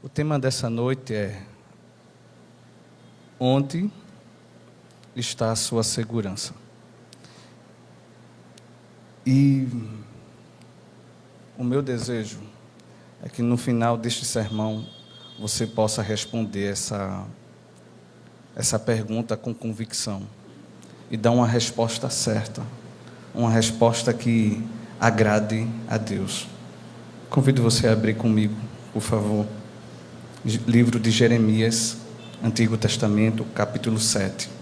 O tema dessa noite é: onde está a sua segurança? E o meu desejo é que no final deste sermão você possa responder essa pergunta com convicção e dar uma resposta certa, uma resposta que agrade a Deus. Convido você a abrir comigo, por favor, livro de Jeremias, Antigo Testamento, capítulo 7.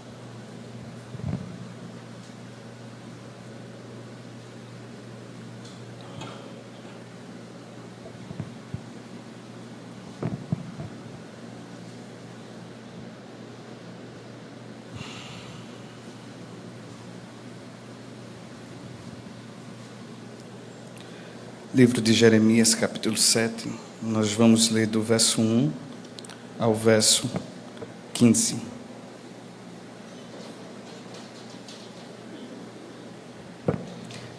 Livro de Jeremias, capítulo 7, nós vamos ler do verso 1 ao verso 15.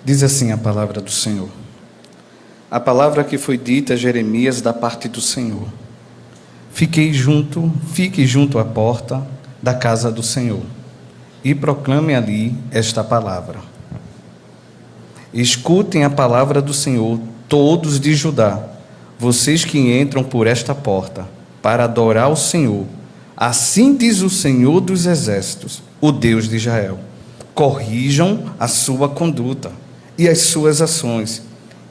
Diz assim a palavra do Senhor. A palavra que foi dita a Jeremias da parte do Senhor. Fique junto à porta da casa do Senhor e proclame ali esta palavra. Escutem a palavra do Senhor, todos de Judá, vocês que entram por esta porta, para adorar o Senhor. Assim diz o Senhor dos Exércitos, o Deus de Israel: corrijam a sua conduta e as suas ações,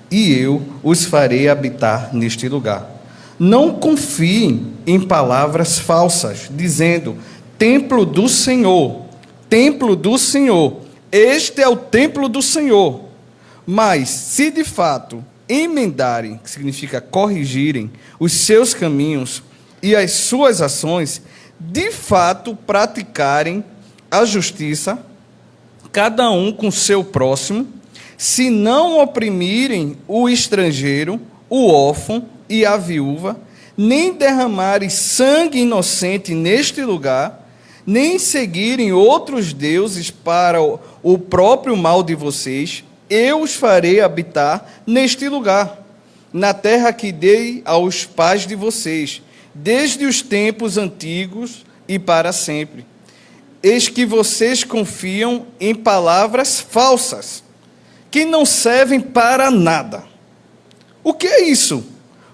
e eu os farei habitar neste lugar. Não confiem em palavras falsas, dizendo: templo do Senhor, este é o templo do Senhor. Mas, se de fato emendarem, que significa corrigirem, os seus caminhos e as suas ações, de fato praticarem a justiça, cada um com seu próximo, se não oprimirem o estrangeiro, o órfão e a viúva, nem derramarem sangue inocente neste lugar, nem seguirem outros deuses para o próprio mal de vocês, eu os farei habitar neste lugar, na terra que dei aos pais de vocês, desde os tempos antigos e para sempre. Eis que vocês confiam em palavras falsas, que não servem para nada. O que é isso?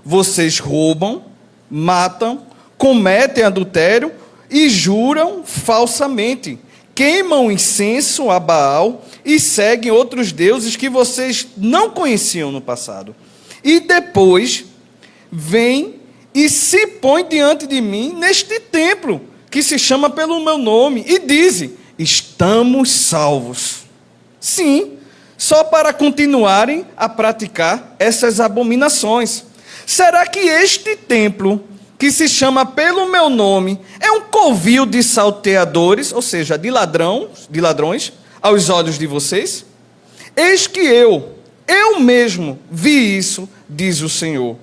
Vocês roubam, matam, cometem adultério e juram falsamente. Queimam incenso a Baal e seguem outros deuses que vocês não conheciam no passado. E depois vêm e se põem diante de mim neste templo, que se chama pelo meu nome, e dizem: estamos salvos. Sim, só para continuarem a praticar essas abominações. Será que este templo, que se chama pelo meu nome, é um covil de salteadores, ou seja, de ladrões, aos olhos de vocês? Eis que eu mesmo vi isso, diz o Senhor.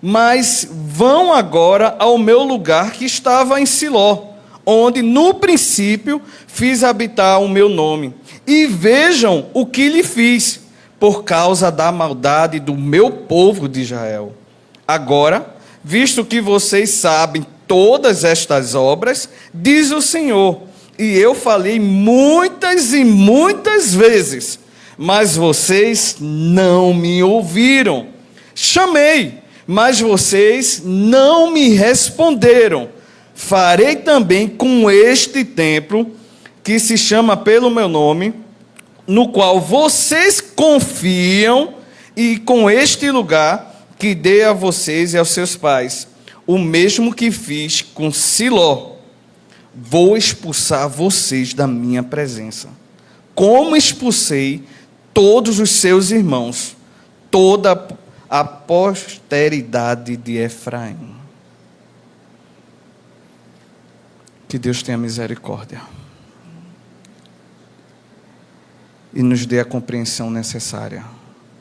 Mas vão agora ao meu lugar que estava em Siló, onde no princípio fiz habitar o meu nome, e vejam o que lhe fiz, por causa da maldade do meu povo de Israel. Agora, visto que vocês sabem todas estas obras, diz o Senhor, e eu falei muitas e muitas vezes, mas vocês não me ouviram. Chamei, mas vocês não me responderam. Farei também com este templo, que se chama pelo meu nome, no qual vocês confiam, e com este lugar que dei a vocês e aos seus pais, o mesmo que fiz com Siló. Vou expulsar vocês da minha presença, como expulsei todos os seus irmãos, toda a posteridade de Efraim. Que Deus tenha misericórdia e nos dê a compreensão necessária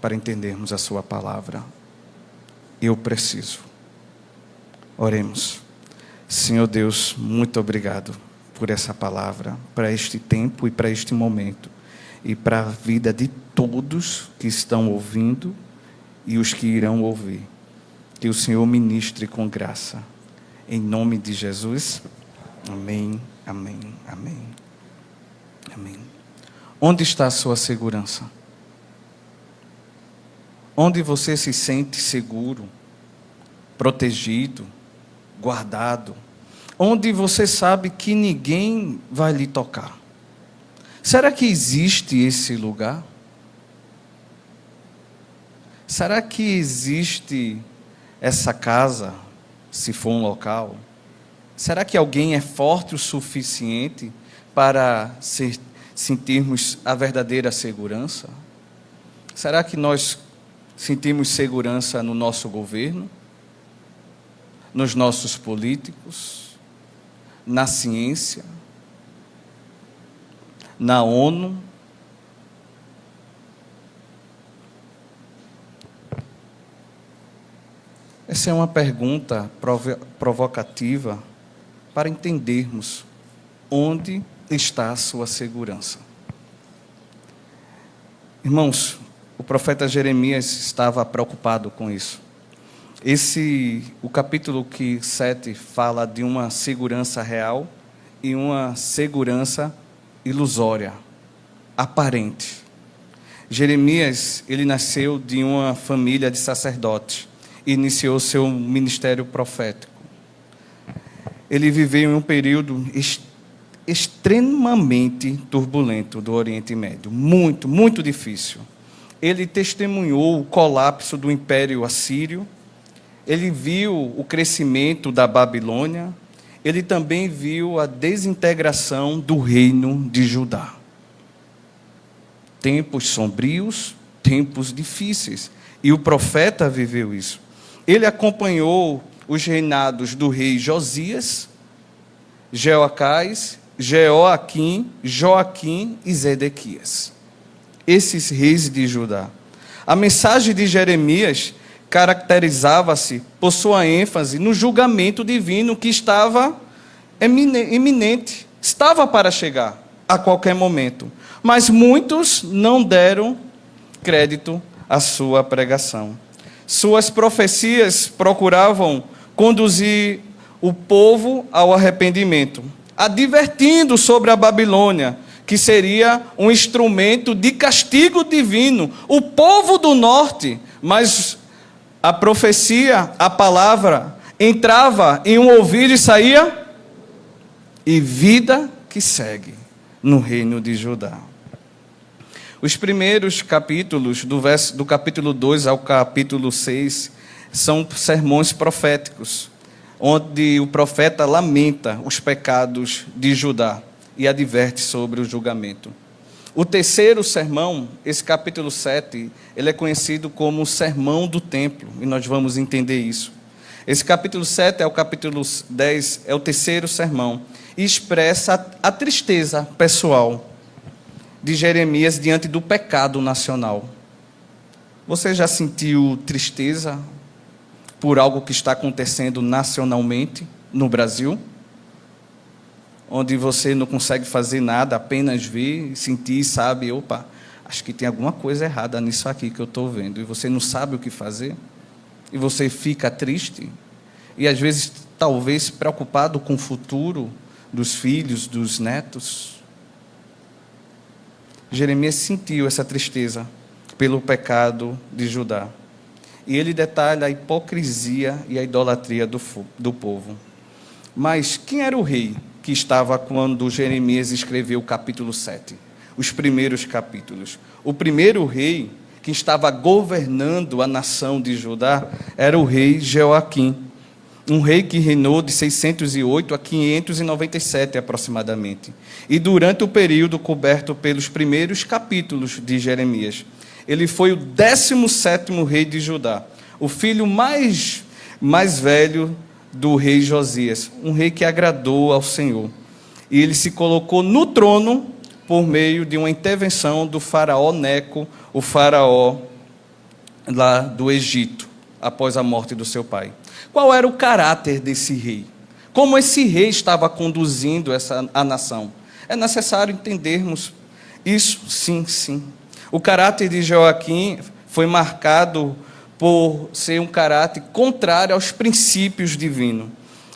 para entendermos a sua palavra. Eu preciso. Oremos. Senhor Deus, muito obrigado por essa palavra, para este tempo e para este momento, e para a vida de todos que estão ouvindo e os que irão ouvir. Que o Senhor ministre com graça. Em nome de Jesus. Amém, amém, amém. Amém. Onde está a sua segurança? Onde você se sente seguro, protegido, guardado? Onde você sabe que ninguém vai lhe tocar? Será que existe esse lugar? Será que existe essa casa, se for um local? Será que alguém é forte o suficiente para sentirmos a verdadeira segurança? Será que nós sentimos segurança no nosso governo? Nos nossos políticos? Na ciência? Na ONU? Essa é uma pergunta provocativa para entendermos onde está a sua segurança. Irmãos, o profeta Jeremias estava preocupado com isso. O capítulo 7 fala de uma segurança real e uma segurança ilusória, aparente. Jeremias, ele nasceu de uma família de sacerdotes. Iniciou seu ministério profético. Ele viveu em um período extremamente turbulento do Oriente Médio, muito, muito difícil. Ele testemunhou o colapso do Império Assírio, ele viu o crescimento da Babilônia, ele também viu a desintegração do reino de Judá. Tempos sombrios, tempos difíceis, e o profeta viveu isso. Ele acompanhou os reinados do rei Josias, Jeoacás, Jeoaquim, Joaquim e Zedequias. Esses reis de Judá. A mensagem de Jeremias caracterizava-se por sua ênfase no julgamento divino que estava iminente, estava para chegar a qualquer momento. Mas muitos não deram crédito à sua pregação. Suas profecias procuravam conduzir o povo ao arrependimento, advertindo sobre a Babilônia, que seria um instrumento de castigo divino, o povo do norte. Mas a profecia, a palavra, entrava em um ouvido e saía, e vida que segue no reino de Judá. Os primeiros capítulos, do capítulo 2 ao capítulo 6, são sermões proféticos, onde o profeta lamenta os pecados de Judá e adverte sobre o julgamento. O terceiro sermão, esse capítulo 7, ele é conhecido como o Sermão do Templo, e nós vamos entender isso. Esse capítulo 7 ao capítulo 10 é o terceiro sermão, e expressa a tristeza pessoal de Jeremias diante do pecado nacional. Você já sentiu tristeza por algo que está acontecendo nacionalmente no Brasil? Onde você não consegue fazer nada, apenas ver, sentir e sabe, opa, acho que tem alguma coisa errada nisso aqui que eu estou vendo, e você não sabe o que fazer, e você fica triste, e às vezes talvez preocupado com o futuro dos filhos, dos netos. Jeremias sentiu essa tristeza pelo pecado de Judá. E ele detalha a hipocrisia e a idolatria do povo. Mas quem era o rei que estava quando Jeremias escreveu o capítulo 7? Os primeiros capítulos. O primeiro rei que estava governando a nação de Judá era o rei Jeoaquim. Um rei que reinou de 608 a 597 aproximadamente. E durante o período coberto pelos primeiros capítulos de Jeremias, ele foi o 17º rei de Judá, o filho mais velho do rei Josias, um rei que agradou ao Senhor. E ele se colocou no trono por meio de uma intervenção do faraó Neco, o faraó lá do Egito, após a morte do seu pai. Qual era o caráter desse rei? Como esse rei estava conduzindo a nação? É necessário entendermos isso? Sim. O caráter de Joaquim foi marcado por ser um caráter contrário aos princípios divinos.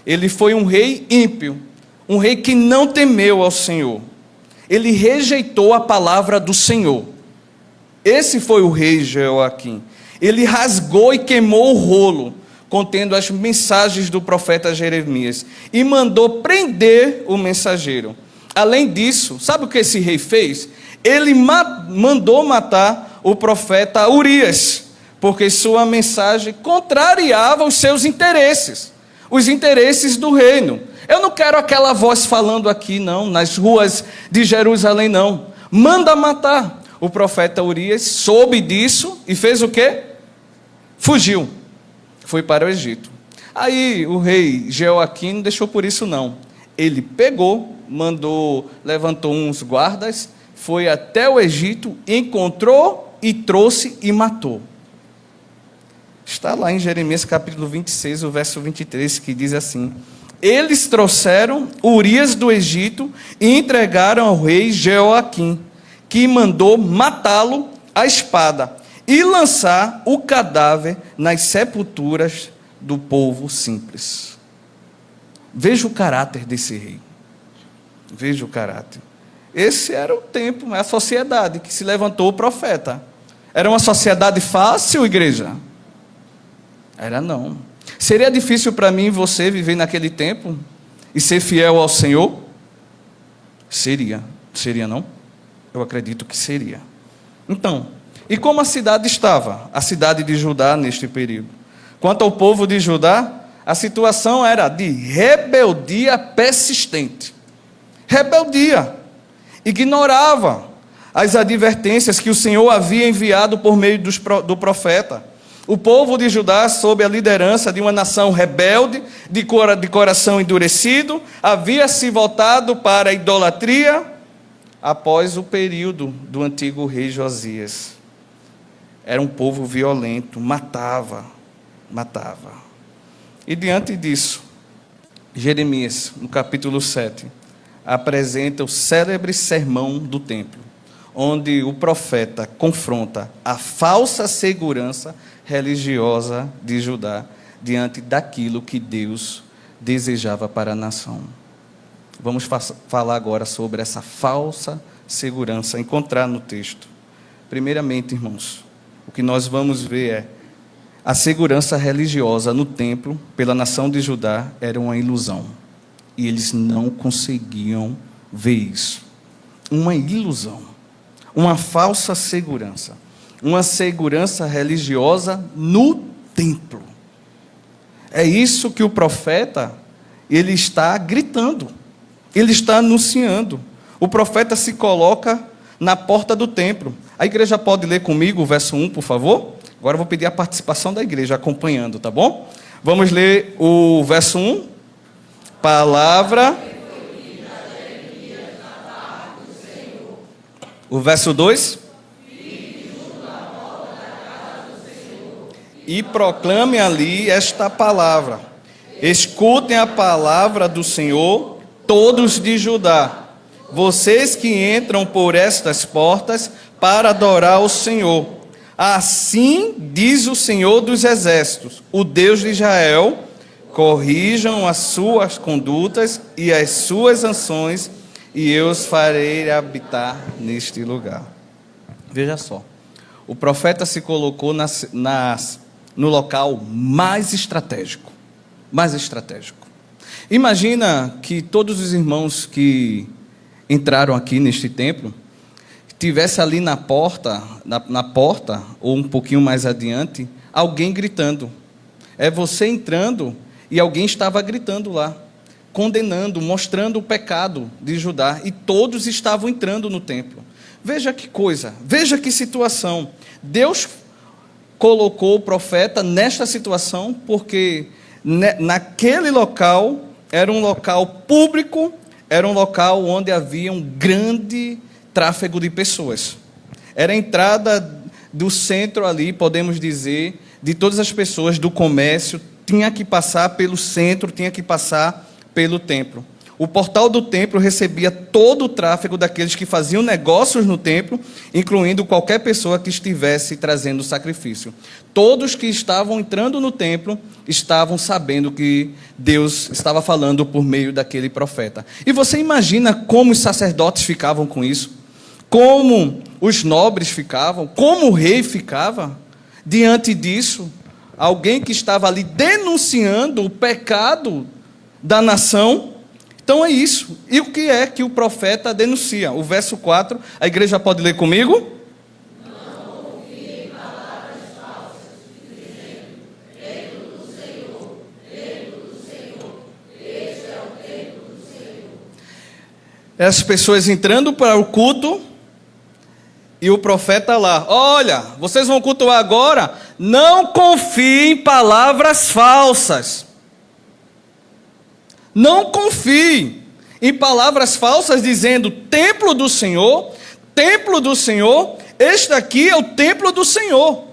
Ele foi um rei ímpio, um rei que não temeu ao Senhor. Ele rejeitou a palavra do Senhor. Esse foi o rei Jeoaquim. Ele rasgou e queimou o rolo contendo as mensagens do profeta Jeremias e mandou prender o mensageiro. Além disso, sabe o que esse rei fez? Ele mandou matar o profeta Urias, porque sua mensagem contrariava os seus interesses, os interesses do reino. Eu não quero aquela voz falando aqui, não, nas ruas de Jerusalém, não. Manda matar. O profeta Urias soube disso e fez o quê? Fugiu. Foi para o Egito. Aí o rei Jeoaquim não deixou por isso, não. Ele pegou, levantou uns guardas, foi até o Egito, encontrou e trouxe e matou. Está lá em Jeremias capítulo 26, o verso 23, que diz assim: eles trouxeram Urias do Egito e entregaram ao rei Jeoaquim, que mandou matá-lo à espada e lançar o cadáver nas sepulturas do povo simples. Veja o caráter desse rei. Veja o caráter. Esse era o tempo, a sociedade que se levantou o profeta. Era uma sociedade fácil, igreja? Era não. Seria difícil para mim e você viver naquele tempo e ser fiel ao Senhor? Seria. Seria não? Eu acredito que seria. Então, e como a cidade estava? A cidade de Judá neste período. Quanto ao povo de Judá, a situação era de rebeldia persistente. Rebeldia. Ignorava as advertências que o Senhor havia enviado por meio do profeta. O povo de Judá, sob a liderança de uma nação rebelde, de coração endurecido, havia se voltado para a idolatria após o período do antigo rei Josias. Era um povo violento, matava. E diante disso, Jeremias, no capítulo 7, apresenta o célebre sermão do templo, onde o profeta confronta a falsa segurança religiosa de Judá diante daquilo que Deus desejava para a nação. Vamos falar agora sobre essa falsa segurança, encontrar no texto. Primeiramente, irmãos, o que nós vamos ver é a segurança religiosa no templo pela nação de Judá era uma ilusão. E eles não conseguiam ver isso. Uma ilusão. Uma falsa segurança. Uma segurança religiosa no templo. É isso que o profeta, ele está gritando. Ele está anunciando. O profeta se coloca na porta do templo. A igreja pode ler comigo o verso 1, por favor? Agora eu vou pedir a participação da igreja acompanhando, tá bom? Vamos ler o verso 1. Palavra. O verso 2. E proclame ali esta palavra. Escutem a palavra do Senhor, todos de Judá. Vocês que entram por estas portas para adorar o Senhor. Assim diz o Senhor dos Exércitos, o Deus de Israel: corrijam as suas condutas e as suas ações, e eu os farei habitar neste lugar. Veja só, o profeta se colocou no local mais estratégico. Mais estratégico. Imagina que todos os irmãos que entraram aqui neste templo tivesse ali na porta, ou um pouquinho mais adiante, alguém gritando. É você entrando e alguém estava gritando lá, condenando, mostrando o pecado de Judá, e todos estavam entrando no templo. Veja que coisa, veja que situação. Deus colocou o profeta nesta situação porque naquele local era um local público, era um local onde havia um grande tráfego de pessoas. Era a entrada do centro ali, podemos dizer, de todas as pessoas do comércio, tinha que passar pelo centro, tinha que passar pelo templo. O portal do templo recebia todo o tráfego daqueles que faziam negócios no templo, incluindo qualquer pessoa que estivesse trazendo sacrifício. Todos que estavam entrando no templo estavam sabendo que Deus estava falando por meio daquele profeta. E você imagina como os sacerdotes ficavam com isso? Como os nobres ficavam? Como o rei ficava diante disso? Alguém que estava ali denunciando o pecado da nação. Então é isso. E o que é que o profeta denuncia? O verso 4, a igreja pode ler comigo? Não confie em palavras falsas, dizendo, templo do Senhor, templo do Senhor, este é o templo do Senhor. As pessoas entrando para o culto e o profeta lá, olha, vocês vão cultuar agora, não confiem em palavras falsas. Não confie em palavras falsas dizendo templo do Senhor, este aqui é o templo do Senhor.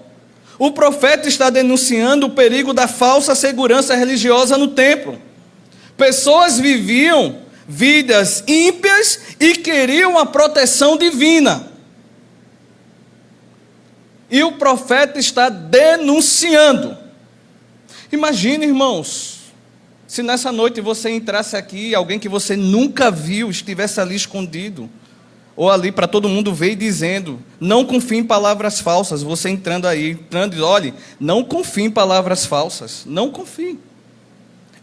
O profeta está denunciando o perigo da falsa segurança religiosa no templo. Pessoas viviam vidas ímpias e queriam a proteção divina. E o profeta está denunciando. Imagine, irmãos, se nessa noite você entrasse aqui, alguém que você nunca viu estivesse ali escondido, ou ali para todo mundo ver e dizendo, não confie em palavras falsas, você entrando e olhe, não confie em palavras falsas, não confie.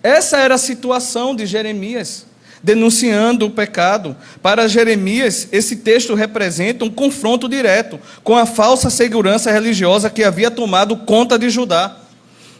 Essa era a situação de Jeremias, denunciando o pecado. Para Jeremias, esse texto representa um confronto direto com a falsa segurança religiosa que havia tomado conta de Judá.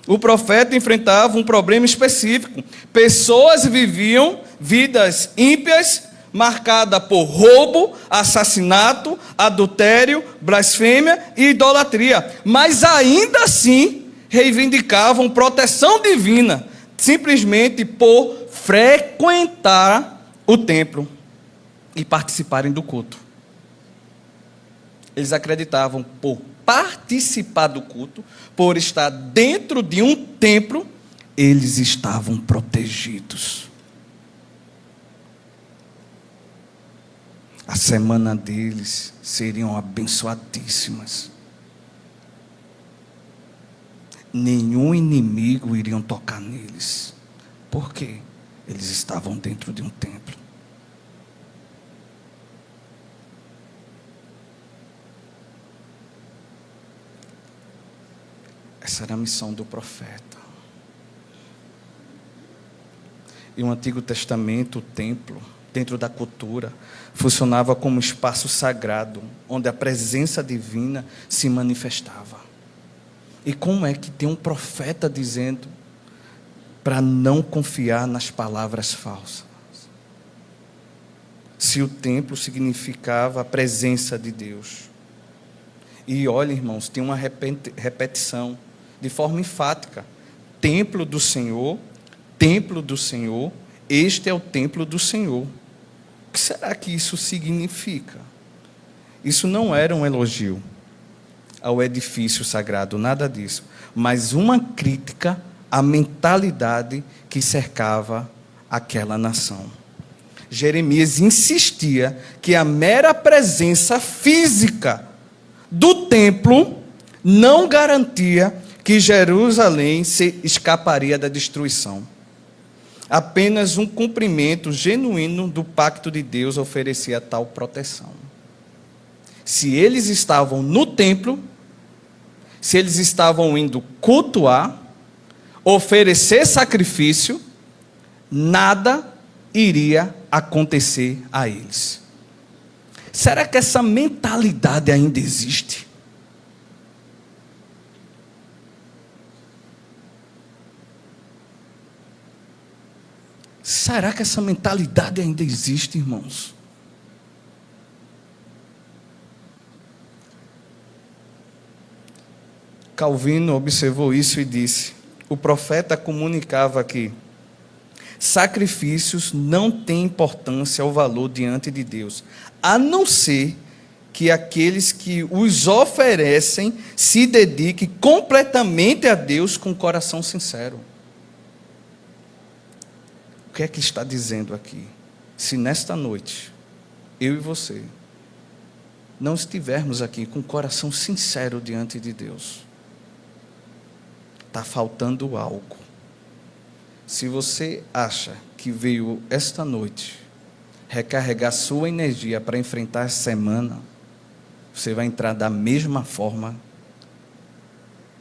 O profeta enfrentava um problema específico. Pessoas viviam vidas ímpias, marcadas por roubo, assassinato, adultério, blasfêmia e idolatria. Mas ainda assim, reivindicavam proteção divina, simplesmente por frequentar o templo e participarem do culto. Eles acreditavam por participar do culto, por estar dentro de um templo, eles estavam protegidos. A semana deles seriam abençoadíssimas. Nenhum inimigo iria tocar neles. Por quê? Eles estavam dentro de um templo. Essa era a missão do profeta. E o Antigo Testamento, o templo, dentro da cultura, funcionava como um espaço sagrado, onde a presença divina se manifestava. E como é que tem um profeta dizendo para não confiar nas palavras falsas? Se o templo significava a presença de Deus. E olha, irmãos, tem uma repetição de forma enfática. Templo do Senhor, este é o templo do Senhor. O que será que isso significa? Isso não era um elogio ao edifício sagrado, nada disso, mas uma crítica à mentalidade que cercava aquela nação. Jeremias insistia que a mera presença física do templo não garantia que Jerusalém se escaparia da destruição. Apenas um cumprimento genuíno do pacto de Deus oferecia tal proteção. Se eles estavam no templo, se eles estavam indo cultuar, oferecer sacrifício, nada iria acontecer a eles. Será que essa mentalidade ainda existe? Será que essa mentalidade ainda existe, irmãos? Calvino observou isso e disse: o profeta comunicava que sacrifícios não têm importância ou valor diante de Deus, a não ser que aqueles que os oferecem se dediquem completamente a Deus com coração sincero. O que é que está dizendo aqui? Se nesta noite, eu e você, não estivermos aqui com o coração sincero diante de Deus, está faltando algo. Se você acha que veio esta noite recarregar sua energia para enfrentar a semana, você vai entrar da mesma forma,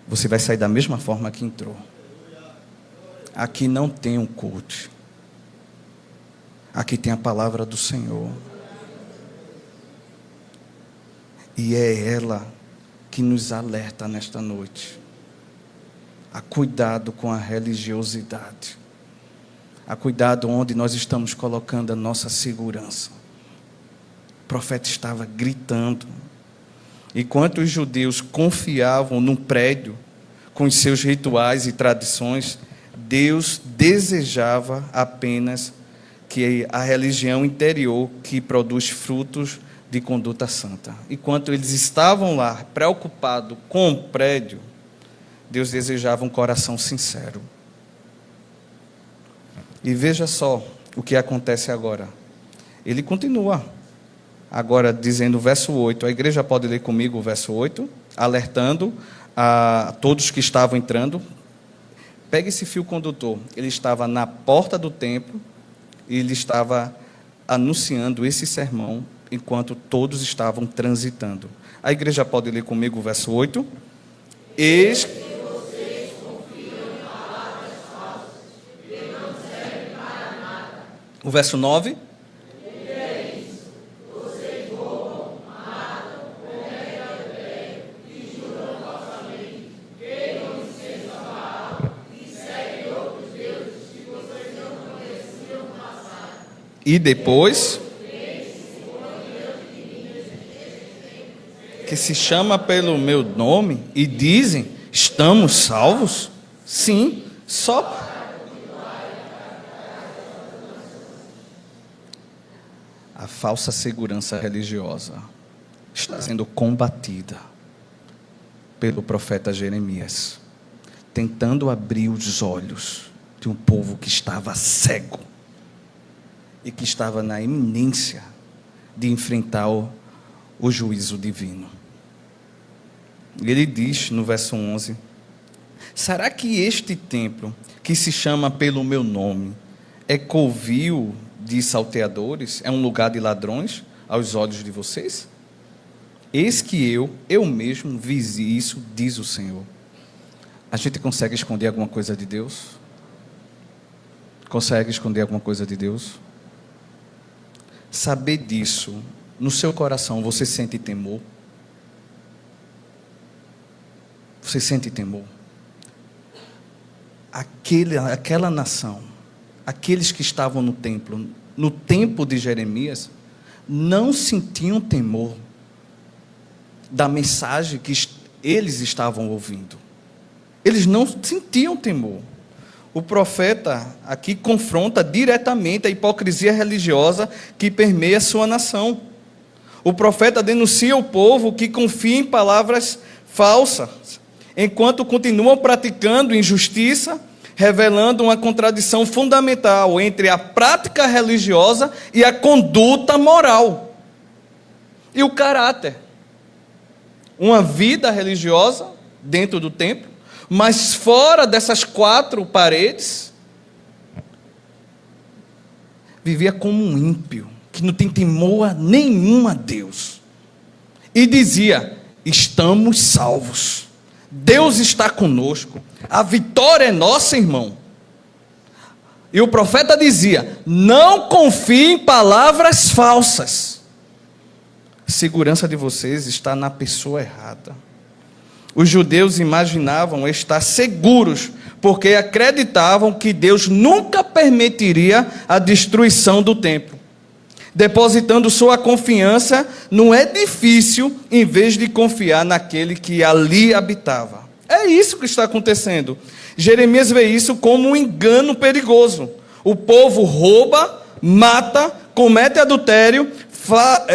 você vai sair da mesma forma que entrou. Aqui não tem um coach. Aqui tem a palavra do Senhor. E é ela que nos alerta nesta noite a cuidado com a religiosidade, a cuidado onde nós estamos colocando a nossa segurança. O profeta estava gritando. Enquanto os judeus confiavam num prédio com os seus rituais e tradições, Deus desejava apenas que a religião interior que produz frutos de conduta santa. Enquanto eles estavam lá preocupados com o prédio, Deus desejava um coração sincero. E veja só o que acontece agora. Ele continua agora dizendo o verso 8. A igreja pode ler comigo o verso 8, alertando a todos que estavam entrando. Pega esse fio condutor. Ele estava na porta do templo e ele estava anunciando esse sermão enquanto todos estavam transitando. A igreja pode ler comigo o verso 8. Eis que vocês confiam em palavras falsas, que não servem para nada. O verso 9. E depois, que se chama pelo meu nome e dizem, estamos salvos? Sim, só. A falsa segurança religiosa está sendo combatida pelo profeta Jeremias, tentando abrir os olhos de um povo que estava cego e que estava na iminência de enfrentar o juízo divino. Ele diz no verso 11, será que este templo, que se chama pelo meu nome, é covil de salteadores, é um lugar de ladrões aos olhos de vocês? Eis que eu mesmo vi isso, diz o Senhor. A gente consegue esconder alguma coisa de Deus? Consegue esconder alguma coisa de Deus? Saber disso, no seu coração, você sente temor? Você sente temor? Aquela nação, aqueles que estavam no templo, no tempo de Jeremias, não sentiam temor da mensagem que eles estavam ouvindo. Eles não sentiam temor. O profeta aqui confronta diretamente a hipocrisia religiosa que permeia a sua nação. O profeta denuncia o povo que confia em palavras falsas, enquanto continuam praticando injustiça, revelando uma contradição fundamental entre a prática religiosa e a conduta moral. E o caráter. Uma vida religiosa dentro do templo, mas fora dessas quatro paredes, vivia como um ímpio, que não tem temor nenhum a Deus. E dizia, estamos salvos. Deus está conosco. A vitória é nossa, irmão. E o profeta dizia, não confie em palavras falsas. A segurança de vocês está na pessoa errada. Os judeus imaginavam estar seguros, porque acreditavam que Deus nunca permitiria a destruição do templo, depositando sua confiança num edifício, em vez de confiar naquele que ali habitava. É isso que está acontecendo. Jeremias vê isso como um engano perigoso. O povo rouba, mata, comete adultério,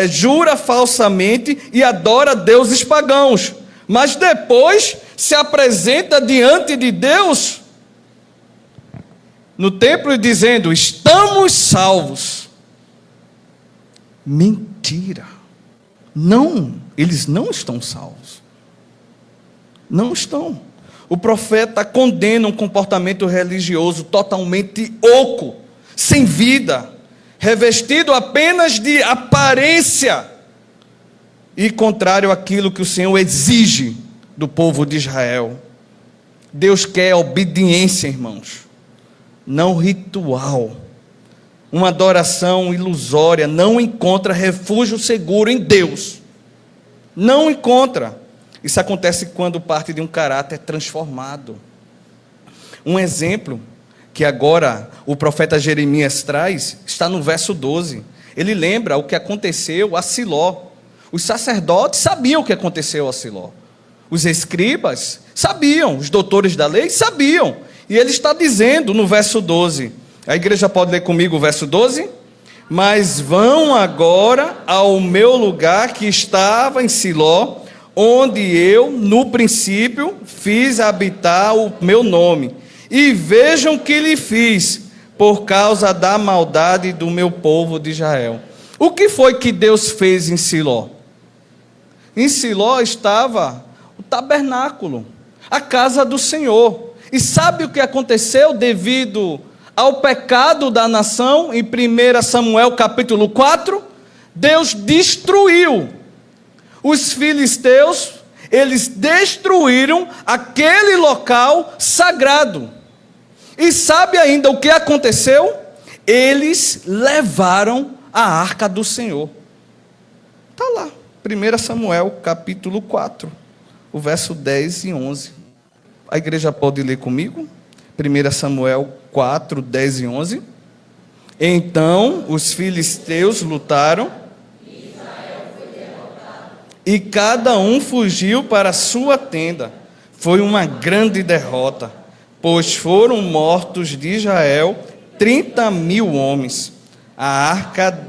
jura falsamente e adora deuses pagãos. Mas depois se apresenta diante de Deus no templo e dizendo: estamos salvos. Mentira. Não, eles não estão salvos. Não estão. O profeta condena um comportamento religioso totalmente oco, sem vida, revestido apenas de aparência e contrário àquilo que o Senhor exige do povo de Israel. Deus quer obediência, irmãos, não ritual. Uma adoração ilusória não encontra refúgio seguro em Deus. Não encontra. Isso acontece quando parte de um caráter transformado. Um exemplo que agora o profeta Jeremias traz está no verso 12. Ele lembra o que aconteceu a Siló. Os sacerdotes sabiam o que aconteceu a Siló. Os escribas sabiam, os doutores da lei sabiam. E ele está dizendo no verso 12, a igreja pode ler comigo o verso 12? Mas vão agora ao meu lugar que estava em Siló, onde eu, no princípio, fiz habitar o meu nome. E vejam que lhe fiz, por causa da maldade do meu povo de Israel. O que foi que Deus fez em Siló? Em Siló estava o tabernáculo, a casa do Senhor. E sabe o que aconteceu devido ao pecado da nação? Em 1 Samuel capítulo 4, Deus destruiu. Os filisteus, eles destruíram aquele local sagrado. E sabe ainda o que aconteceu? Eles levaram a arca do Senhor. Está lá, 1 Samuel capítulo 4, o verso 10 e 11. A igreja pode ler comigo? 1 Samuel 4, 10 e 11. Então os filisteus lutaram, e cada um fugiu para a sua tenda. Foi uma grande derrota, pois foram mortos de Israel 30.000 homens. A arca,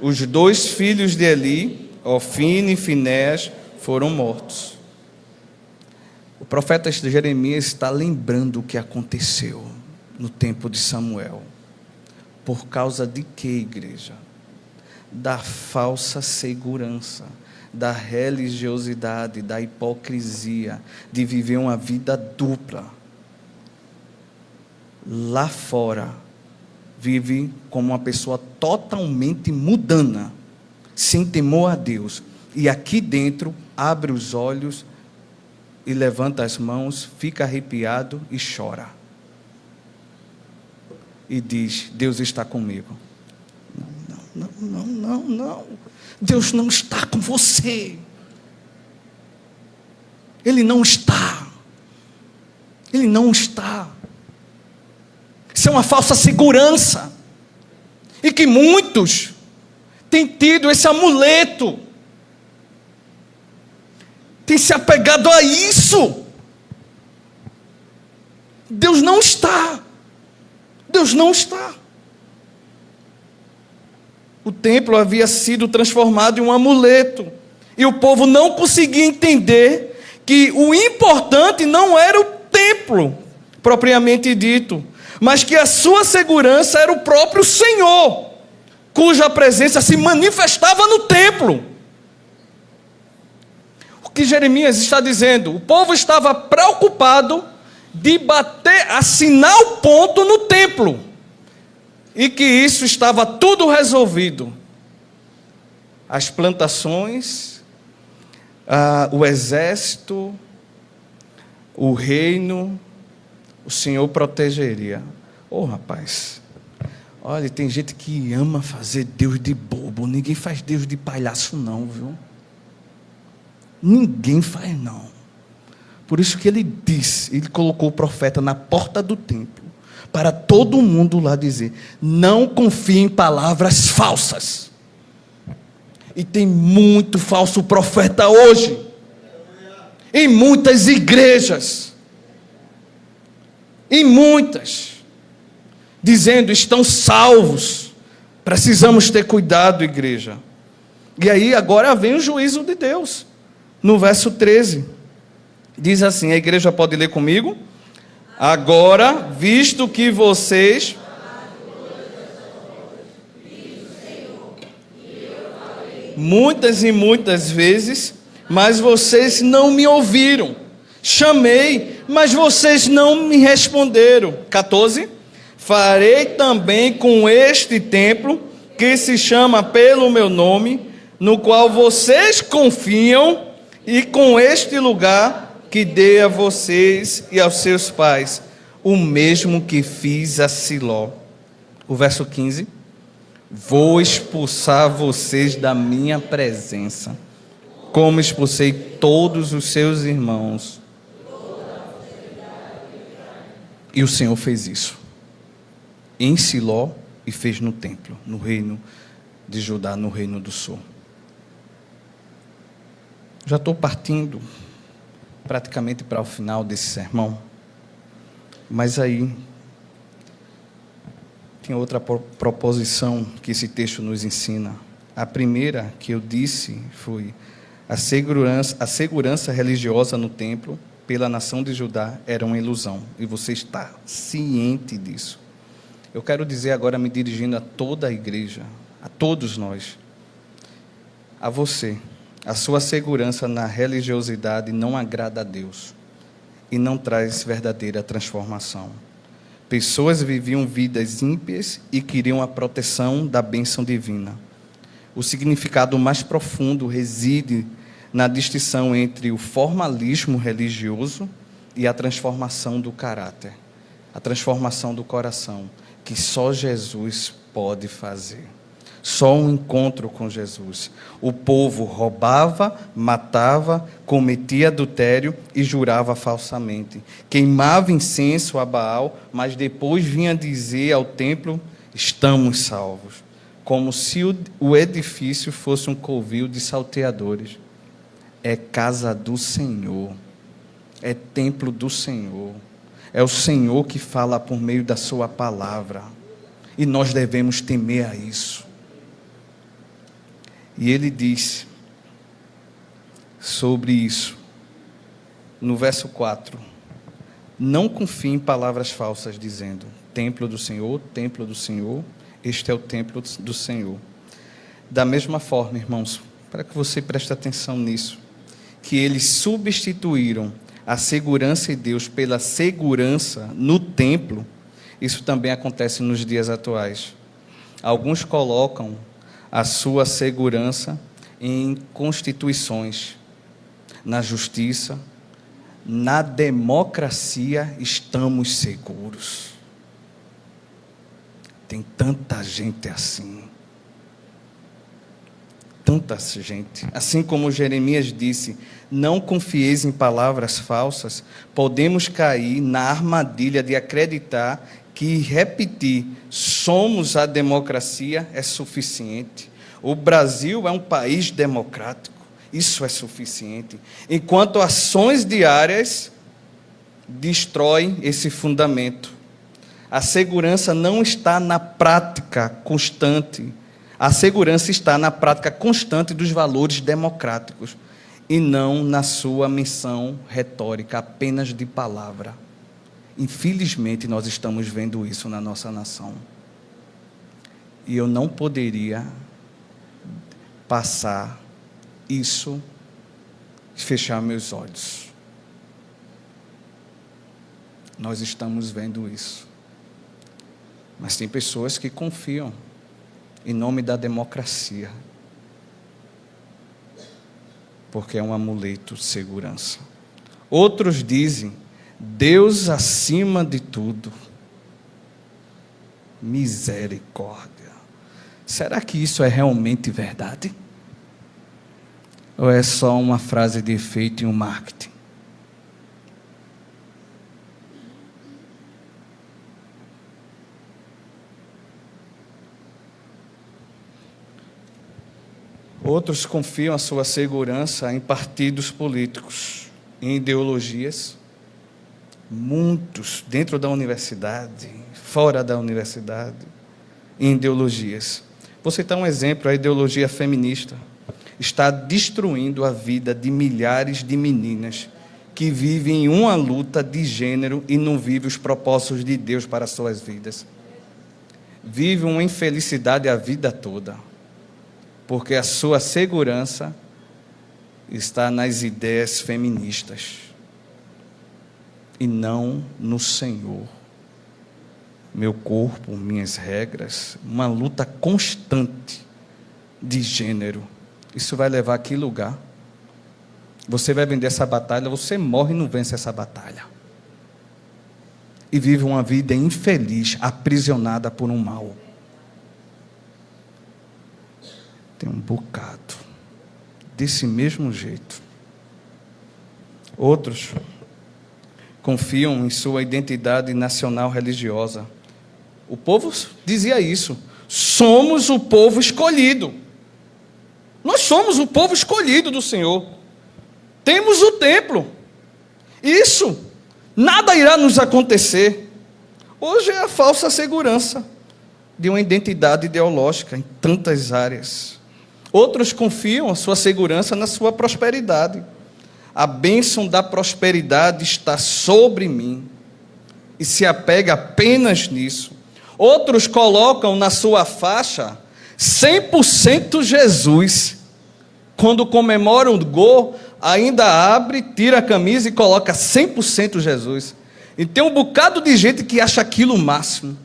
os 2 filhos de Eli, Ofni e Finéas, foram mortos. O profeta Jeremias está lembrando o que aconteceu no tempo de Samuel. Por causa de quê, igreja? Da falsa segurança, da religiosidade, da hipocrisia, de viver uma vida dupla. Lá fora, vive como uma pessoa totalmente mundana, sem temor a Deus. E aqui dentro, abre os olhos e levanta as mãos, fica arrepiado e chora. E diz: Deus está comigo. Não. Deus não está com você. Ele não está. Ele não está. Isso é uma falsa segurança. E que muitos têm tido esse amuleto. Têm se apegado a isso. Deus não está. Deus não está. O templo havia sido transformado em um amuleto. E o povo não conseguia entender que o importante não era o templo, propriamente dito, mas que a sua segurança era o próprio Senhor, cuja presença se manifestava no templo. O que Jeremias está dizendo? O povo estava preocupado de assinar o ponto no templo. E que isso estava tudo resolvido. As plantações, o exército, o reino, o Senhor protegeria. Rapaz, olha, tem gente que ama fazer Deus de bobo. Ninguém faz Deus de palhaço não, viu? Ninguém faz não. Por isso que ele disse, ele colocou o profeta na porta do templo, para todo mundo lá dizer: não confie em palavras falsas. E tem muito falso profeta hoje, em muitas igrejas, em muitas, dizendo: estão salvos. Precisamos ter cuidado, igreja. E aí agora vem o juízo de Deus. No verso 13, diz assim, a igreja pode ler comigo? Agora, visto que vocês... Muitas e muitas vezes, mas vocês não me ouviram. Chamei, mas vocês não me responderam. 14. Farei também com este templo, que se chama pelo meu nome, no qual vocês confiam, e com este lugar que dei a vocês e aos seus pais, o mesmo que fiz a Siló. O verso 15. Vou expulsar vocês da minha presença, como expulsei todos os seus irmãos. E o Senhor fez isso em Siló e fez no templo, no reino de Judá, no reino do sul. Já estou partindo praticamente para o final desse sermão, mas aí tem outra proposição que esse texto nos ensina. A primeira que eu disse foi a segurança religiosa no templo pela nação de Judá era uma ilusão, e você está ciente disso. Eu quero dizer agora, me dirigindo a toda a igreja, a todos nós, a você, a sua segurança na religiosidade não agrada a Deus e não traz verdadeira transformação. Pessoas viviam vidas ímpias e queriam a proteção da bênção divina. O significado mais profundo reside na distinção entre o formalismo religioso e a transformação do caráter, a transformação do coração, que só Jesus pode fazer. Só um encontro com Jesus. O povo roubava, matava, cometia adultério e jurava falsamente. Queimava incenso a Baal, mas depois vinha dizer ao templo: estamos salvos. Como se o edifício fosse um covil de salteadores. É casa do Senhor. É templo do Senhor. É o Senhor que fala por meio da sua palavra. E nós devemos temer a isso. E ele diz sobre isso, no verso 4, não confie em palavras falsas, dizendo, templo do Senhor, este é o templo do Senhor. Da mesma forma, irmãos, para que você preste atenção nisso, que eles substituíram a segurança em Deus pela segurança no templo, isso também acontece nos dias atuais. Alguns colocam a sua segurança em constituições, na justiça, na democracia estamos seguros. Tem tanta gente assim. Tanta gente. Assim como Jeremias disse, não confieis em palavras falsas, podemos cair na armadilha de acreditar que repetir somos a democracia é suficiente. O Brasil é um país democrático, isso é suficiente. Enquanto ações diárias destroem esse fundamento. A segurança não está na prática constante. A segurança está na prática constante dos valores democráticos e não na sua missão retórica, apenas de palavra. Infelizmente, nós estamos vendo isso na nossa nação. E eu não poderia passar isso e fechar meus olhos. Nós estamos vendo isso. Mas tem pessoas que confiam em nome da democracia, porque é um amuleto de segurança. Outros dizem, Deus acima de tudo. Misericórdia. Será que isso é realmente verdade? Ou é só uma frase de efeito e um marketing? Outros confiam a sua segurança em partidos políticos, em ideologias. Muitos dentro da universidade, fora da universidade, em ideologias. Vou citar um exemplo, a ideologia feminista está destruindo a vida de milhares de meninas que vive em uma luta de gênero e não vive os propósitos de Deus para as suas vidas. Vive uma infelicidade a vida toda, porque a sua segurança está nas ideias feministas e não no Senhor. Meu corpo, minhas regras, uma luta constante de gênero. Isso vai levar a que lugar? Você vai vender essa batalha, você morre e não vence essa batalha. E vive uma vida infeliz, aprisionada por um mal. Tem um bocado desse mesmo jeito. Outros confiam em sua identidade nacional religiosa. O povo dizia isso. Somos o povo escolhido. Nós somos o povo escolhido do Senhor. Temos o templo. Isso, nada irá nos acontecer. Hoje é a falsa segurança de uma identidade ideológica em tantas áreas. Outros confiam a sua segurança na sua prosperidade. A bênção da prosperidade está sobre mim e se apega apenas nisso. Outros colocam na sua faixa 100% Jesus. Quando comemoram o gol, ainda abre, tira a camisa e coloca 100% Jesus. E tem um bocado de gente que acha aquilo o máximo.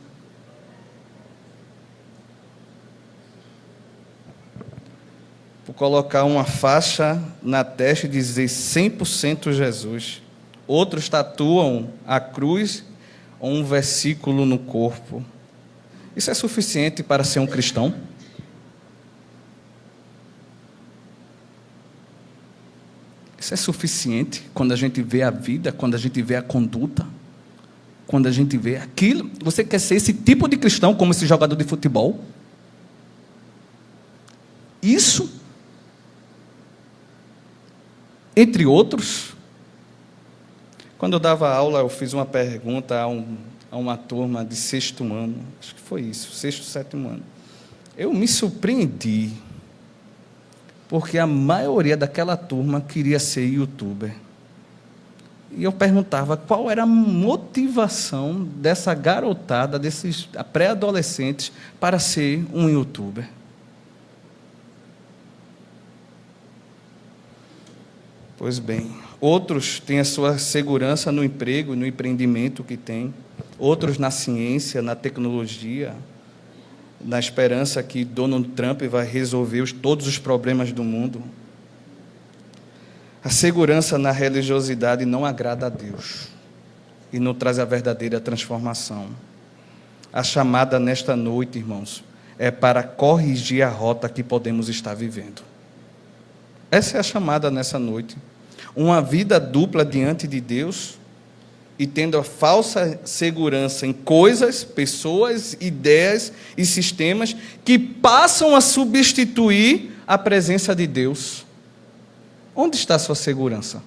Por colocar uma faixa na testa e dizer 100% Jesus. Outros tatuam a cruz ou um versículo no corpo. Isso é suficiente para ser um cristão? Isso é suficiente quando a gente vê a vida, quando a gente vê a conduta, quando a gente vê aquilo? Você quer ser esse tipo de cristão como esse jogador de futebol? Isso, entre outros. Quando eu dava aula, eu fiz uma pergunta a uma turma de 6º ano, acho que foi isso, 6º, 7º ano. Eu me surpreendi, porque a maioria daquela turma queria ser youtuber. E eu perguntava qual era a motivação dessa garotada, desses pré-adolescentes, para ser um youtuber. Pois bem, outros têm a sua segurança no emprego, no empreendimento que têm. Outros na ciência, na tecnologia, na esperança que Donald Trump vai resolver todos os problemas do mundo. A segurança na religiosidade não agrada a Deus e não traz a verdadeira transformação. A chamada nesta noite, irmãos, é para corrigir a rota que podemos estar vivendo. Essa é a chamada nessa noite. Uma vida dupla diante de Deus e tendo a falsa segurança em coisas, pessoas, ideias e sistemas que passam a substituir a presença de Deus. Onde está a sua segurança?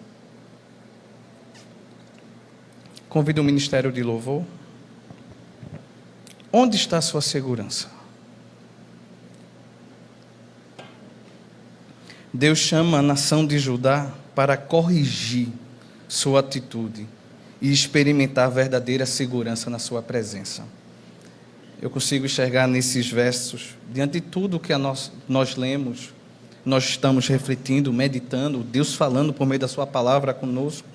Convido o ministério de louvor. Onde está a sua segurança? Deus chama a nação de Judá para corrigir sua atitude e experimentar verdadeira segurança na sua presença. Eu consigo enxergar nesses versos, diante de tudo que nós lemos, nós estamos refletindo, meditando, Deus falando por meio da sua palavra conosco,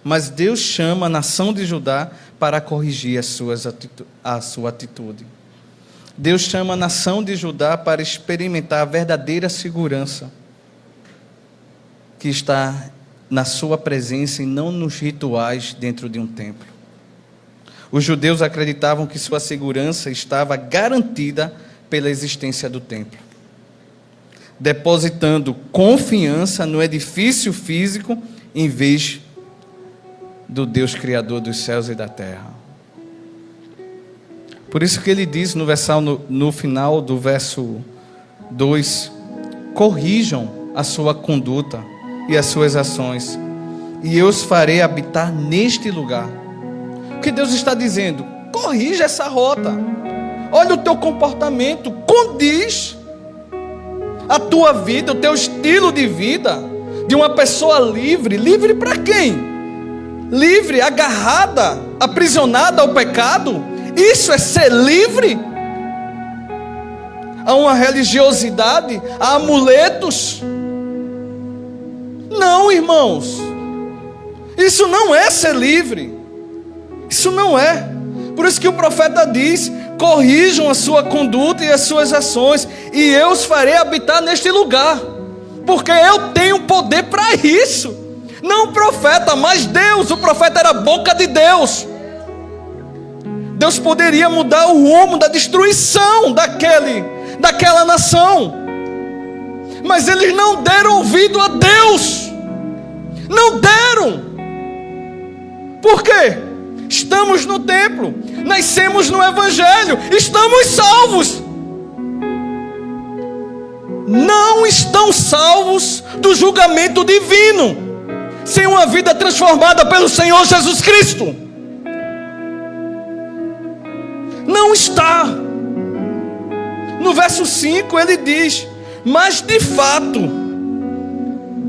mas Deus chama a nação de Judá para corrigir a sua atitude. Deus chama a nação de Judá para experimentar a verdadeira segurança que está na sua presença e não nos rituais dentro de um templo. Os judeus acreditavam que sua segurança estava garantida pela existência do templo, depositando confiança no edifício físico em vez do Deus Criador dos céus e da terra. Por isso que ele diz no final do verso 2, corrijam a sua conduta e as suas ações, e eu os farei habitar neste lugar. O que Deus está dizendo? Corrija essa rota. Olha o teu comportamento, condiz a tua vida, o teu estilo de vida de uma pessoa livre. Livre para quem? livre, agarrada, aprisionada ao pecado? Isso é ser livre? A uma religiosidade, a amuletos? Não, irmãos. Isso não é ser livre. Isso não é. Por isso que o profeta diz: corrijam a sua conduta e as suas ações, e eu os farei habitar neste lugar, porque eu tenho poder para isso. Não o profeta, mas Deus. O profeta era a boca de Deus. Deus poderia mudar o rumo da destruição daquela nação, mas eles não deram ouvido a Deus. Não deram. Por quê? Estamos no templo, nascemos no Evangelho, estamos salvos. Não estão salvos do julgamento divino sem uma vida transformada pelo Senhor Jesus Cristo. Não está. No verso 5 ele diz: mas de fato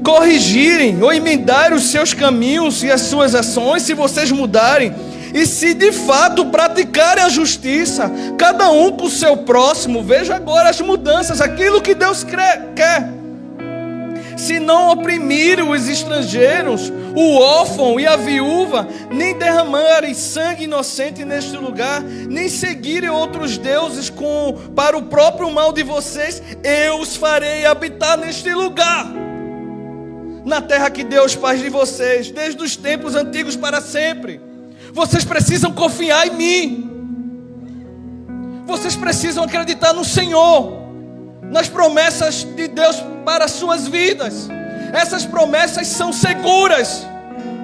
corrigirem ou emendarem os seus caminhos e as suas ações, se vocês mudarem, e se de fato praticarem a justiça, cada um com o seu próximo. Veja agora as mudanças, aquilo que Deus quer. Se não oprimirem os estrangeiros, o órfão e a viúva, nem derramarem sangue inocente neste lugar, nem seguirem outros deuses para o próprio mal de vocês, eu os farei habitar neste lugar, na terra que Deus faz de vocês, desde os tempos antigos para sempre. Vocês precisam confiar em mim. Vocês precisam acreditar no Senhor, nas promessas de Deus para as suas vidas. Essas promessas são seguras,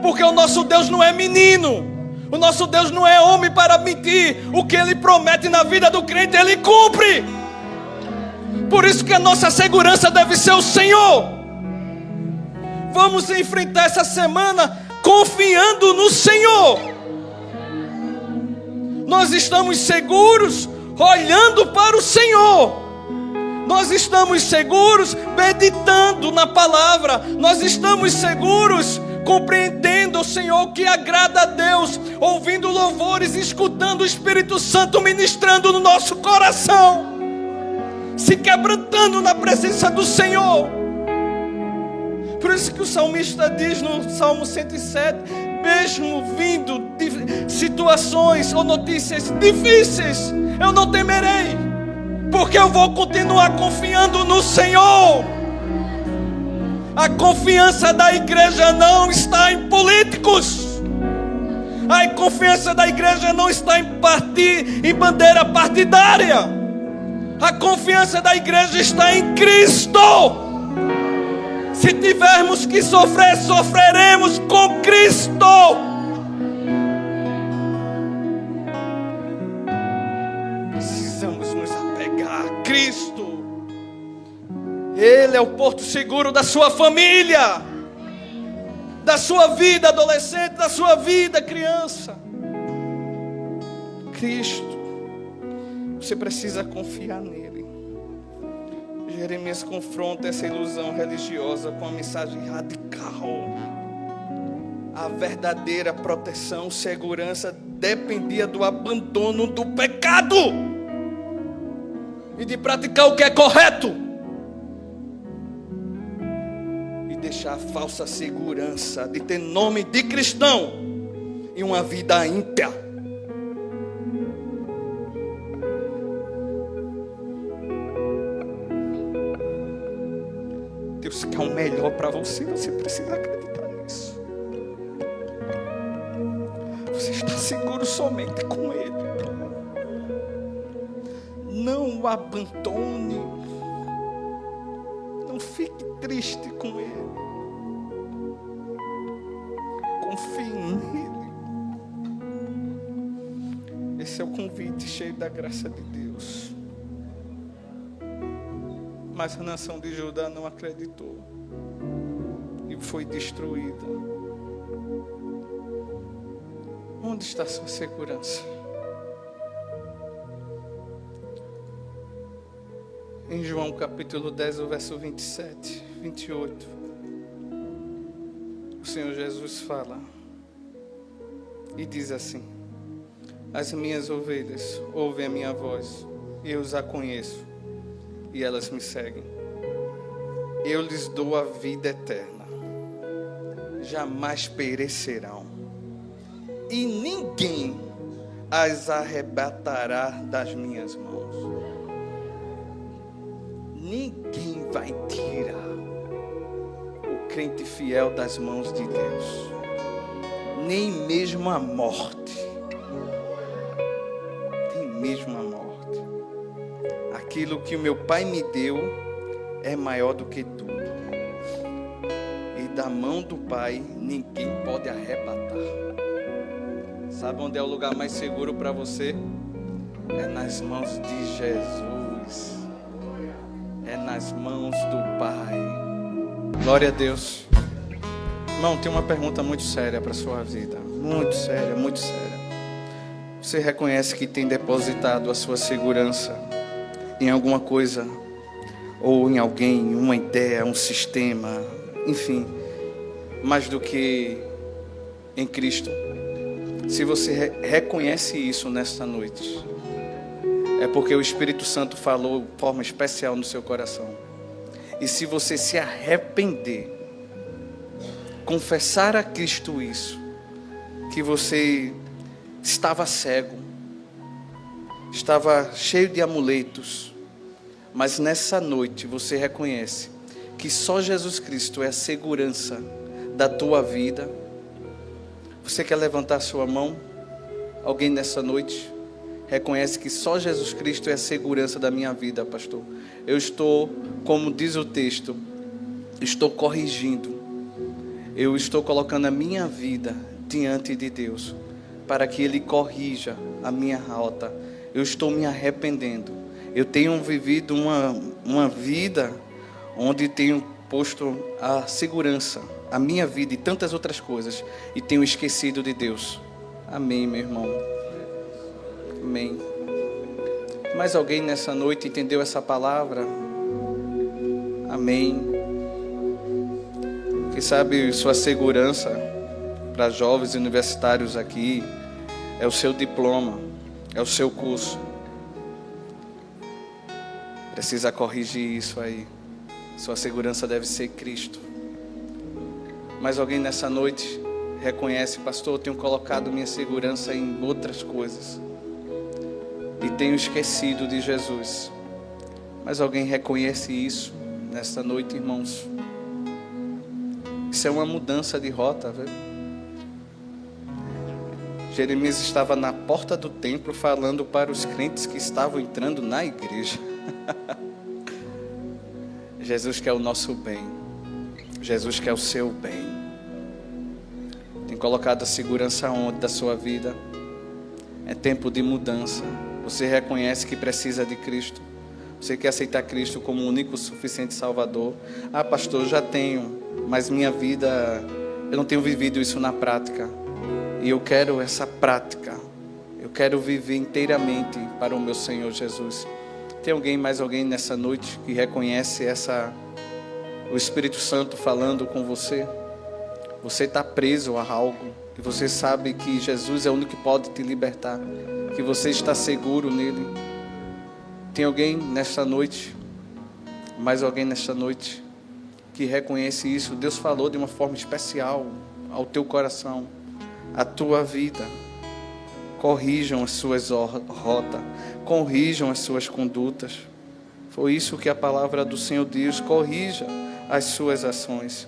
porque o nosso Deus não é menino. O nosso Deus não é homem para mentir. O que Ele promete na vida do crente, Ele cumpre. Por isso que a nossa segurança deve ser o Senhor. Vamos enfrentar essa semana confiando no Senhor. Nós estamos seguros olhando para o Senhor. Nós estamos seguros meditando na palavra. Nós estamos seguros compreendendo o Senhor, que agrada a Deus, ouvindo louvores, escutando o Espírito Santo ministrando no nosso coração, se quebrantando na presença do Senhor. Por isso que o salmista diz no Salmo 107, mesmo vindo de situações ou notícias difíceis, eu não temerei, porque eu vou continuar confiando no Senhor. A confiança da igreja não está em políticos. A confiança da igreja não está em bandeira partidária. A confiança da igreja está em Cristo. Se tivermos que sofrer, sofreremos com Cristo. Precisamos nos apegar a Cristo. Ele é o porto seguro da sua família, da sua vida adolescente, da sua vida criança. Cristo. Você precisa confiar nele. Jeremias confronta essa ilusão religiosa com uma mensagem radical. A verdadeira proteção, segurança dependia do abandono do pecado e de praticar o que é correto, e deixar a falsa segurança de ter nome de cristão e uma vida ímpia. Deus quer o melhor para você. Você precisa acreditar nisso. Você está seguro somente com Ele. Não o abandone. Não fique triste com Ele. Confie nele. Esse é o convite cheio da graça de Deus. Mas a nação de Judá não acreditou e foi destruída. Onde está a sua segurança? Em João capítulo 10, o verso 27, 28, o Senhor Jesus fala: e diz assim: as minhas ovelhas ouvem a minha voz, eu os conheço e elas me seguem. Eu lhes dou a vida eterna, jamais perecerão, e ninguém as arrebatará das minhas mãos. Ninguém vai tirar o crente fiel das mãos de Deus, nem mesmo a morte. Nem mesmo a morte. Aquilo que o meu Pai me deu é maior do que tudo, e da mão do Pai ninguém pode arrebatar. Sabe onde é o lugar mais seguro para você? É nas mãos de Jesus, é nas mãos do Pai. Glória a Deus. Irmão, tem uma pergunta muito séria para a sua vida, muito séria, muito séria. Você reconhece que tem depositado a sua segurança em alguma coisa, ou em alguém, uma ideia, um sistema, enfim, mais do que em Cristo? Se você reconhece isso nesta noite, é porque o Espírito Santo falou de forma especial no seu coração. E se você se arrepender, confessar a Cristo isso, que você estava cego, estava cheio de amuletos, mas nessa noite você reconhece que só Jesus Cristo é a segurança da tua vida. Você quer levantar sua mão? Alguém nessa noite reconhece que só Jesus Cristo é a segurança da minha vida, pastor? Eu estou, como diz o texto, estou corrigindo. Eu estou colocando a minha vida diante de Deus, para que Ele corrija a minha rota. Eu estou me arrependendo. Eu tenho vivido uma vida onde tenho posto a segurança, a minha vida e tantas outras coisas, e tenho esquecido de Deus. Amém, meu irmão. Amém. Mais alguém nessa noite entendeu essa palavra? Amém. Quem sabe sua segurança para jovens universitários aqui é o seu diploma, é o seu curso. Precisa corrigir isso aí. Sua segurança deve ser Cristo. Mas alguém nessa noite reconhece: pastor, eu tenho colocado minha segurança em outras coisas e tenho esquecido de Jesus. Mas alguém reconhece isso nesta noite, irmãos? Isso é uma mudança de rota, viu? Jeremias estava na porta do templo falando para os crentes que estavam entrando na igreja. Jesus quer o nosso bem. Jesus quer o seu bem. Tem colocado a segurança onde da sua vida? É tempo de mudança. Você reconhece que precisa de Cristo? Você quer aceitar Cristo como o único suficiente Salvador? Ah, pastor, eu já tenho, mas minha vida, eu não tenho vivido isso na prática. E eu quero essa prática. Eu quero viver inteiramente para o meu Senhor Jesus. Tem mais alguém nessa noite que reconhece o Espírito Santo falando com você? Você está preso a algo e você sabe que Jesus é o único que pode te libertar, que você está seguro nele. Tem alguém nessa noite, mais alguém nessa noite, que reconhece isso? Deus falou de uma forma especial ao teu coração, à tua vida. Corrijam as suas rotas, corrijam as suas condutas. Foi isso que a palavra do Senhor diz: corrija as suas ações.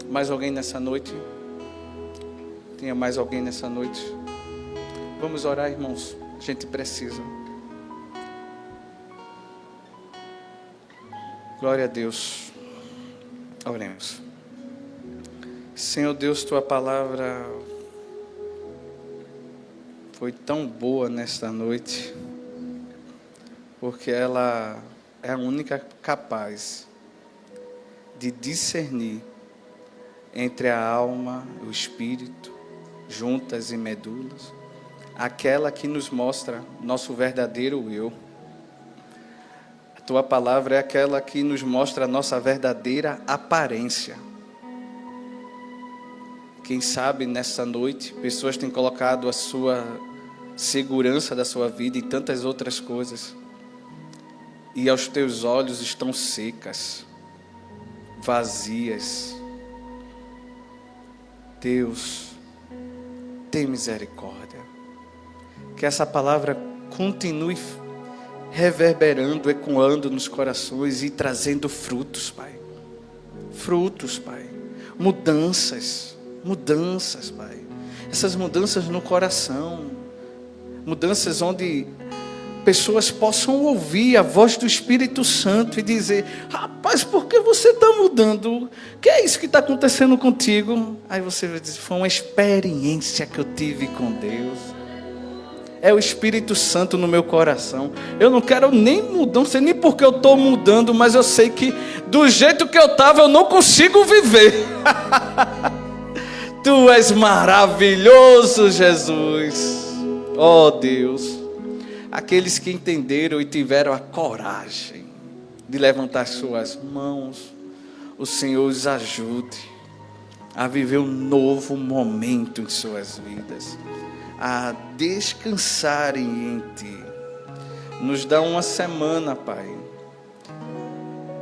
Mais alguém nessa noite? Tinha mais alguém nessa noite? Vamos orar, irmãos. A gente precisa. Glória a Deus. Oremos. Senhor Deus, tua palavra foi tão boa nesta noite, porque ela é a única capaz de discernir entre a alma e o espírito, juntas e medulas, aquela que nos mostra nosso verdadeiro eu. A tua palavra é aquela que nos mostra a nossa verdadeira aparência, Quem sabe nessa noite, pessoas têm colocado a sua segurança da sua vida em tantas outras coisas. E aos teus olhos estão secas, vazias. Deus, tem misericórdia. Que essa palavra continue reverberando, ecoando nos corações e trazendo frutos, Pai. Frutos, Pai. Mudanças, Pai. Essas mudanças no coração. Mudanças onde pessoas possam ouvir a voz do Espírito Santo e dizer: rapaz, por que você está mudando? O que é isso que está acontecendo contigo? Aí você vai dizer: foi uma experiência que eu tive com Deus. É o Espírito Santo no meu coração. Eu não quero nem mudar, não sei nem por que eu estou mudando, mas eu sei que do jeito que eu estava eu não consigo viver. Tu és maravilhoso, Jesus. Oh Deus. Aqueles que entenderam e tiveram a coragem de levantar suas mãos, o Senhor os ajude a viver um novo momento em suas vidas, a descansarem em Ti. Nos dá uma semana, Pai,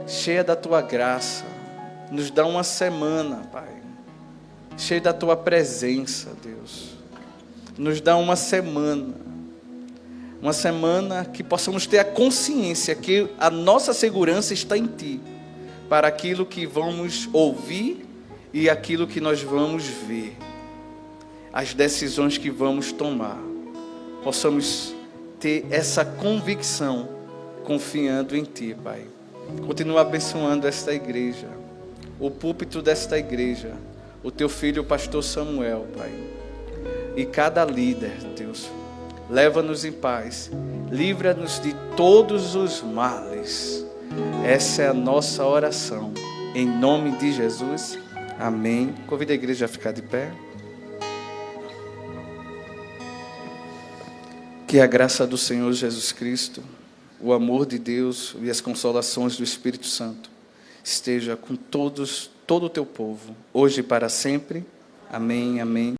cheia da Tua graça. Nos dá uma semana, Pai, cheia da Tua presença, Deus. Nos dá uma semana que possamos ter a consciência que a nossa segurança está em Ti, para aquilo que vamos ouvir e aquilo que nós vamos ver, as decisões que vamos tomar, possamos ter essa convicção, confiando em Ti, Pai. Continua abençoando esta igreja, o púlpito desta igreja, o Teu filho, o pastor Samuel, Pai, e cada líder, Deus. Leva-nos em paz, livra-nos de todos os males. Essa é a nossa oração, em nome de Jesus, amém. Convido a igreja a ficar de pé. Que a graça do Senhor Jesus Cristo, o amor de Deus e as consolações do Espírito Santo esteja com todo o teu povo, hoje e para sempre. Amém, amém.